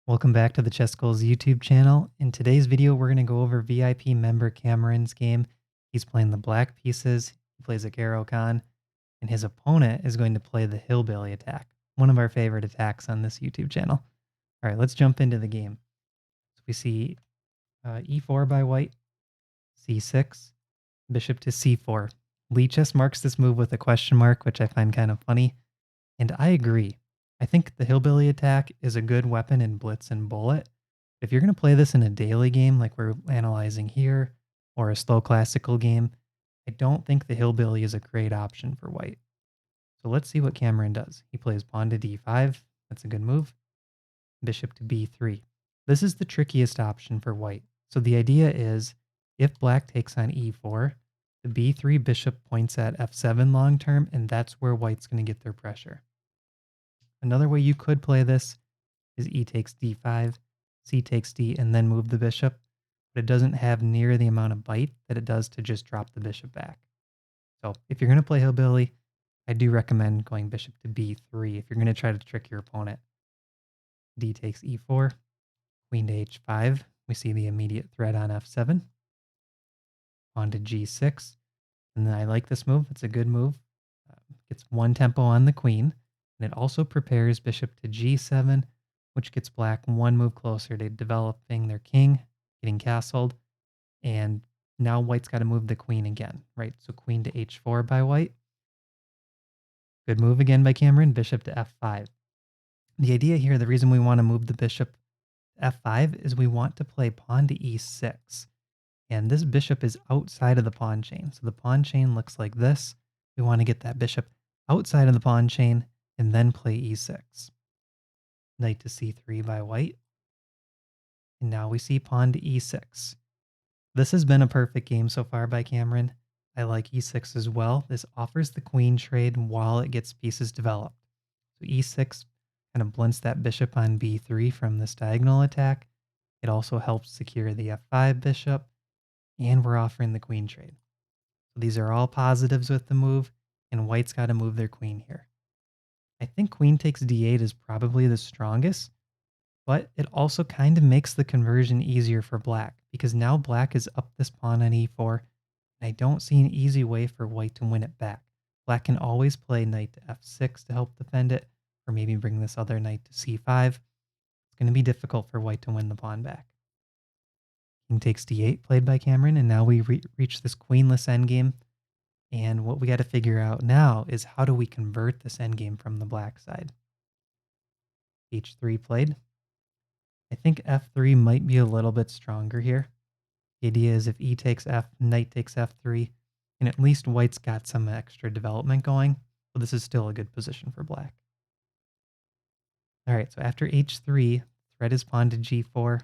Welcome back to the ChessGoals YouTube channel. In today's video, we're going to go over VIP member Cameron's game. He's playing the black pieces, he plays a Caro-Kann, and his opponent is going to play the Hillbilly Attack, one of our favorite attacks on this YouTube channel. All right, let's jump into the game. So we see e4 by white, c6, bishop to c4. Chess marks this move with a question mark, which I find kind of funny, and I agree. I think the Hillbilly Attack is a good weapon in Blitz and Bullet. If you're going to play this in a daily game like we're analyzing here, or a slow classical game, I don't think the Hillbilly is a great option for white. So let's see what Cameron does. He plays pawn to d5. That's a good move. Bishop to b3. This is the trickiest option for white. So the idea is, if black takes on e4, the b3 bishop points at f7 long term, and that's where white's going to get their pressure. Another way you could play this is e takes d5, c takes d, and then move the bishop, but it doesn't have near the amount of bite that it does to just drop the bishop back. So if you're going to play Hillbilly, I do recommend going bishop to b3 if you're going to try to trick your opponent. D takes e4, queen to h5. We see the immediate threat on f7. Pawn to g6. And then I like this move. It's a good move. Gets one tempo on the queen. And it also prepares bishop to g7, which gets black one move closer to developing their king, getting castled. And now white's got to move the queen again, right? So queen to h4 by white. Good move again by Cameron, bishop to f5. The idea here, the reason we want to move the bishop to f5 is we want to play pawn to e6. And this bishop is outside of the pawn chain. So the pawn chain looks like this. We want to get that bishop outside of the pawn chain and then play e6. Knight to c3 by white. And now we see pawn to e6. This has been a perfect game so far by Cameron. I like e6 as well. This offers the queen trade while it gets pieces developed. So e6 kind of blunts that bishop on b3 from this diagonal attack. It also helps secure the f5 bishop, and we're offering the queen trade. So these are all positives with the move, and white's got to move their queen here. I think queen takes d8 is probably the strongest, but it also kind of makes the conversion easier for black, because now black is up this pawn on e4, and I don't see an easy way for white to win it back. Black can always play knight to f6 to help defend it, or maybe bring this other knight to c5. It's going to be difficult for white to win the pawn back. King takes d8 played by Cameron, and now we reach this queenless endgame. And what we got to figure out now is how do we convert this endgame from the black side. h3 played. I think f3 might be a little bit stronger here. The idea is if e takes f, knight takes f3, and at least white's got some extra development going. So this is still a good position for black. All right, so after h3, threat is pawn to g4.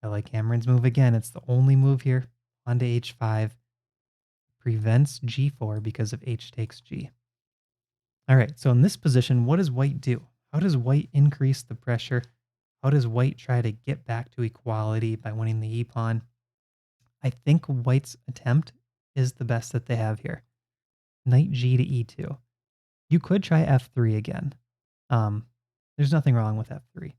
I like Cameron's move again. It's the only move here. Pawn to h5. Prevents g4 because of h takes g. All right, so in this position, what does white do? How does white increase the pressure? How does white try to get back to equality by winning the e-pawn? I think white's attempt is the best that they have here. Knight g to e2. You could try f3 again. There's nothing wrong with f3.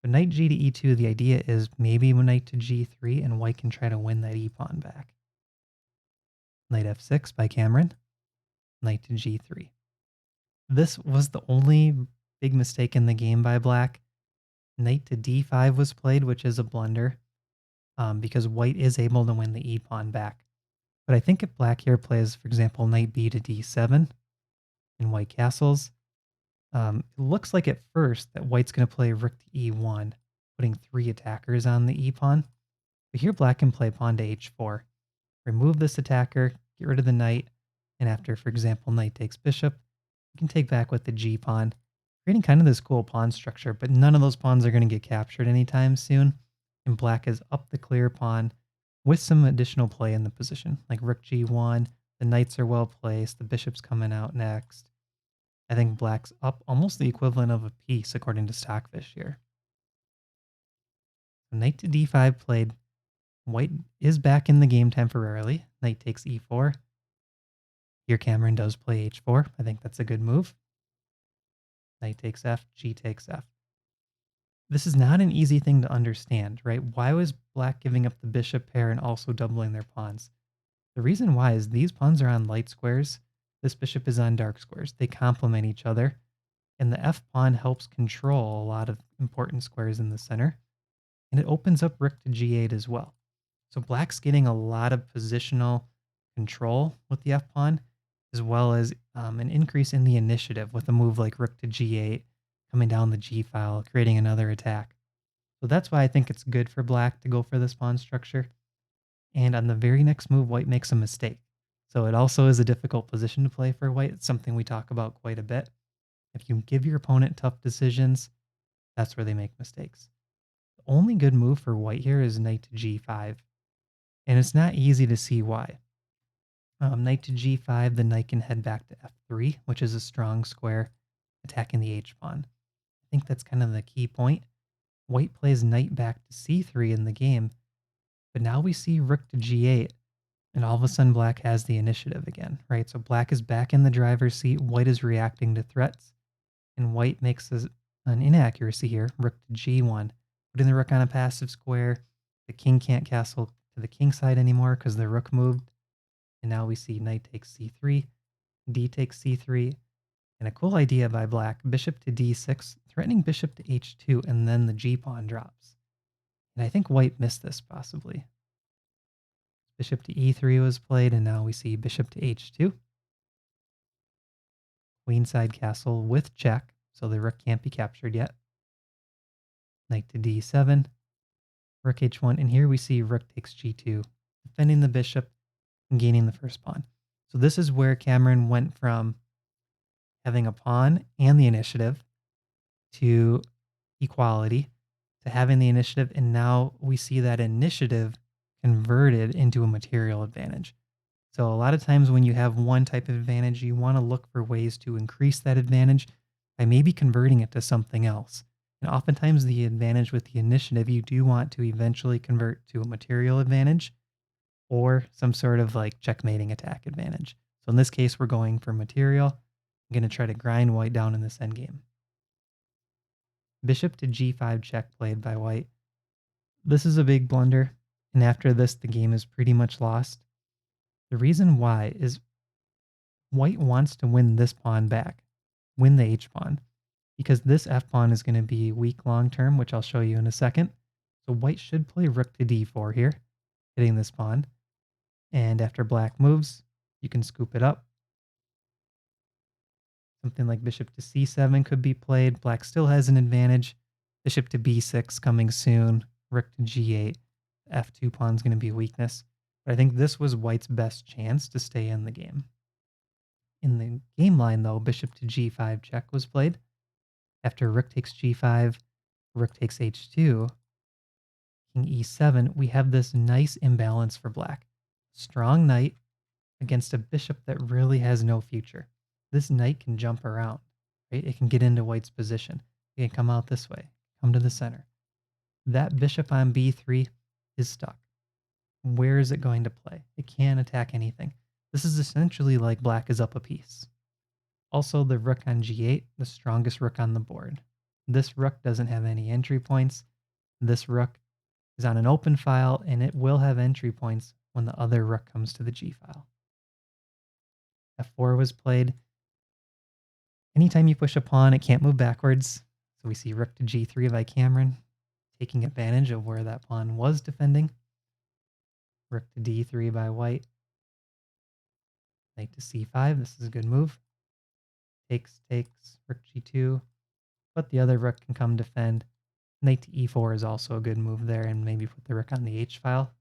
But knight g to e2, the idea is maybe knight to g3 and white can try to win that e-pawn back. Knight f6 by Cameron. Knight to g3. This was the only big mistake in the game by black. Knight to d5 was played, which is a blunder, because white is able to win the e-pawn back. But I think if black here plays, for example, knight b to d7 and white castles, it looks like at first that white's going to play rook to e1, putting 3 attackers on the e-pawn. But here black can play pawn to h4. Remove this attacker, get rid of the knight, and after, for example, knight takes bishop, you can take back with the g-pawn, creating kind of this cool pawn structure, but none of those pawns are going to get captured anytime soon, and black is up the clear pawn with some additional play in the position, like rook g1, the knights are well placed, the bishop's coming out next. I think black's up almost the equivalent of a piece according to Stockfish here. So knight to d5 played. White is back in the game temporarily. Knight takes e4. Here Cameron does play h4. I think that's a good move. Knight takes f, g takes f. This is not an easy thing to understand, right? Why was black giving up the bishop pair and also doubling their pawns? The reason why is these pawns are on light squares. This bishop is on dark squares. They complement each other, and the f pawn helps control a lot of important squares in the center, and it opens up rook to g8 as well. So black's getting a lot of positional control with the f pawn, as well as an increase in the initiative with a move like rook to g8, coming down the g file, creating another attack. So that's why I think it's good for black to go for this pawn structure. And on the very next move, white makes a mistake. So it also is a difficult position to play for white. It's something we talk about quite a bit. If you give your opponent tough decisions, that's where they make mistakes. The only good move for white here is knight to g5. And it's not easy to see why. Knight to g5, the knight can head back to f3, which is a strong square, attacking the h-pawn. I think that's kind of the key point. White plays knight back to c3 in the game, but now we see rook to g8, and all of a sudden black has the initiative again, right? So black is back in the driver's seat, white is reacting to threats, and white makes an inaccuracy here, rook to g1, putting the rook on a passive square. The king can't castle to the king side anymore because the rook moved, and now we see knight takes c3, d takes c3, and a cool idea by black, bishop to d6, threatening bishop to h2, and then the g-pawn drops. And I think white missed this possibly. Bishop to e3 was played, and now we see bishop to h2. Queenside castle with check, so the rook can't be captured yet. Knight to d7, rook h1, and here we see rook takes g2, defending the bishop and gaining the first pawn. So this is where Cameron went from having a pawn and the initiative to equality to having the initiative, and now we see that initiative converted into a material advantage. So a lot of times when you have one type of advantage, you want to look for ways to increase that advantage by maybe converting it to something else. And oftentimes the advantage with the initiative, you do want to eventually convert to a material advantage or some sort of like checkmating attack advantage. So in this case, we're going for material. I'm going to try to grind white down in this endgame. Bishop to g5 check played by white. This is a big blunder, and after this, the game is pretty much lost. The reason why is white wants to win this pawn back, win the h-pawn, because this f-pawn is going to be weak long-term, which I'll show you in a second. So white should play rook to d4 here, hitting this pawn. And after black moves, you can scoop it up. Something like bishop to c7 could be played. Black still has an advantage. Bishop to b6 coming soon. Rook to g8. F2 pawn is going to be a weakness. But I think this was white's best chance to stay in the game. In the game line, though, bishop to g5 check was played. After rook takes g5, rook takes h2, king e7, we have this nice imbalance for black. Strong knight against a bishop that really has no future. This knight can jump around, right? It can get into white's position. It can come out this way, come to the center. That bishop on b3 is stuck. Where is it going to play? It can't attack anything. This is essentially like black is up a piece. Also, the rook on g8, the strongest rook on the board. This rook doesn't have any entry points. This rook is on an open file, and it will have entry points when the other rook comes to the g file. f4 was played. Anytime you push a pawn, it can't move backwards. So we see rook to g3 by Cameron, taking advantage of where that pawn was defending. Rook to d3 by white. Knight to c5, this is a good move. Takes, rook g2, but the other rook can come defend. Knight to e4 is also a good move there, and maybe put the rook on the h file.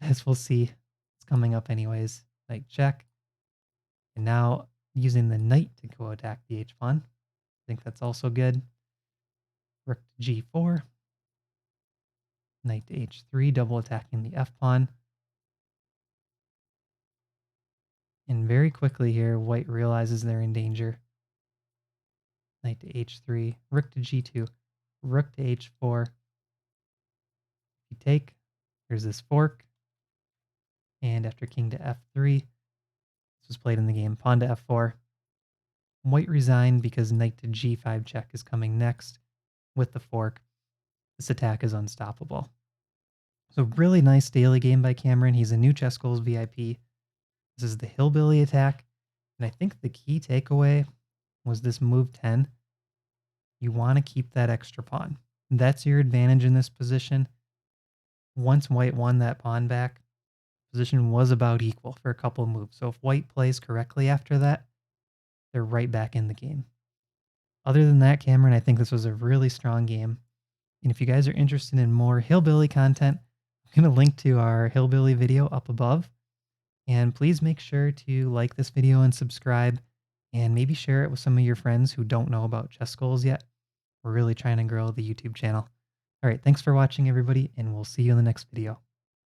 As we'll see, it's coming up anyways. Knight check. And now using the knight to go attack the h-pawn. I think that's also good. Rook to g4. Knight to h3, double attacking the f-pawn. And very quickly here, white realizes they're in danger. Knight to h3, rook to g2, rook to h4. If you take, here's this fork. And after king to f3, this was played in the game, pawn to f4. White resigned because knight to g5 check is coming next with the fork. This attack is unstoppable. So really nice daily game by Cameron. He's a new ChessGoals VIP. This is the Hillbilly Attack. And I think the key takeaway was this move 10. You want to keep that extra pawn. That's your advantage in this position. Once white won that pawn back, position was about equal for a couple of moves. So if white plays correctly after that, they're right back in the game. Other than that, Cameron, I think this was a really strong game. And if you guys are interested in more Hillbilly content, I'm going to link to our Hillbilly video up above. And please make sure to like this video and subscribe, and maybe share it with some of your friends who don't know about ChessGoals yet. We're really trying to grow the YouTube channel. All right, thanks for watching, everybody, and we'll see you in the next video.